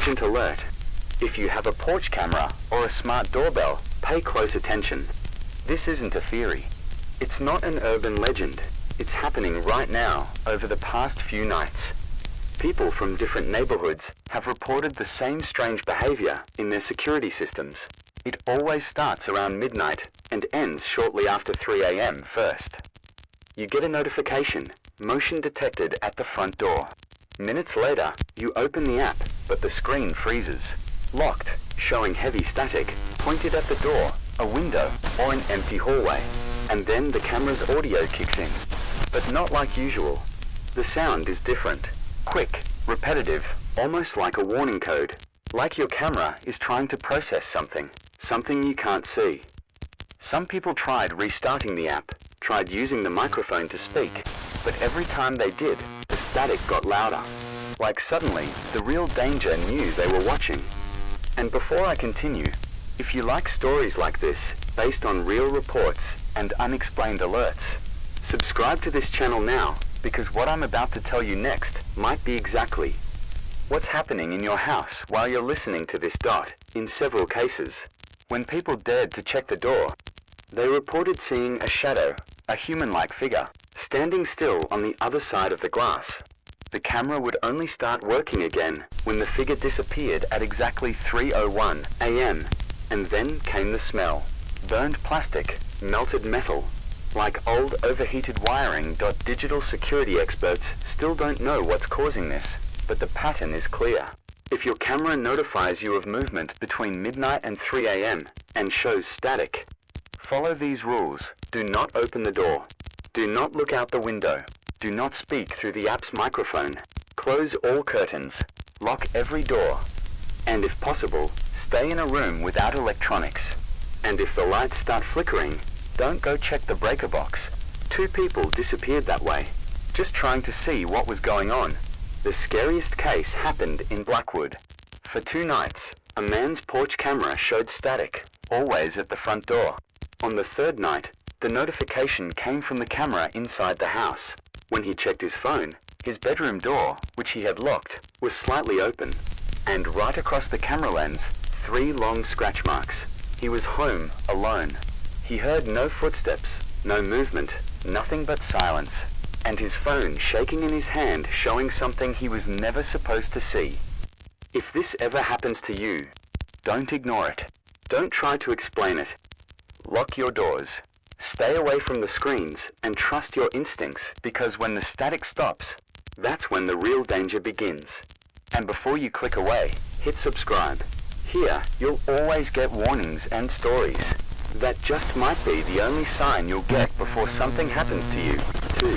urgent alert. If you have a porch camera or a smart doorbell, pay close attention. This isn't a theory. It's not an urban legend. It's happening right now over the past few nights. People from different neighborhoods have reported the same strange behavior in their security systems. It always starts around midnight and ends shortly after 3 a.m. first. You get a notification, motion detected at the front door. Minutes later, you open the app, but the screen freezes. Locked, showing heavy static, pointed at the door, a window, or an empty hallway. And then the camera's audio kicks in. But not like usual. The sound is different. Quick, repetitive, almost like a warning code. Like your camera is trying to process something you can't see. Some people tried restarting the app, tried using the microphone to speak, but every time they did, the static got louder. Like suddenly, the real danger knew they were watching. And before I continue, if you like stories like this, based on real reports and unexplained alerts, subscribe to this channel now, because what I'm about to tell you next might be exactly what's happening in your house while you're listening to this dot. In several cases, when people dared to check the door, they reported seeing a shadow, a human-like figure, standing still on the other side of the glass. The camera would only start working again when the figure disappeared at exactly 3:01 a.m. And then came the smell. Burned plastic, melted metal, like old overheated wiring. Digital security experts still don't know what's causing this, but the pattern is clear. If your camera notifies you of movement between midnight and 3 a.m. and shows static, follow these rules. Do not open the door. Do not look out the window. Do not speak through the app's microphone. Close all curtains. Lock every door. And if possible, stay in a room without electronics. And if the lights start flickering, don't go check the breaker box. 2 people disappeared that way, just trying to see what was going on. The scariest case happened in Blackwood. For 2 nights, a man's porch camera showed static, always at the front door. On the 3rd night, the notification came from the camera inside the house. When he checked his phone, his bedroom door, which he had locked, was slightly open. And right across the camera lens, 3 long scratch marks. He was home, alone. He heard no footsteps, no movement, nothing but silence. And his phone shaking in his hand, showing something he was never supposed to see. If this ever happens to you, don't ignore it. Don't try to explain it. Lock your doors. Stay away from the screens and trust your instincts, because when the static stops, that's when the real danger begins. And before you click away, hit subscribe. Here, you'll always get warnings and stories. That just might be the only sign you'll get before something happens to you, too.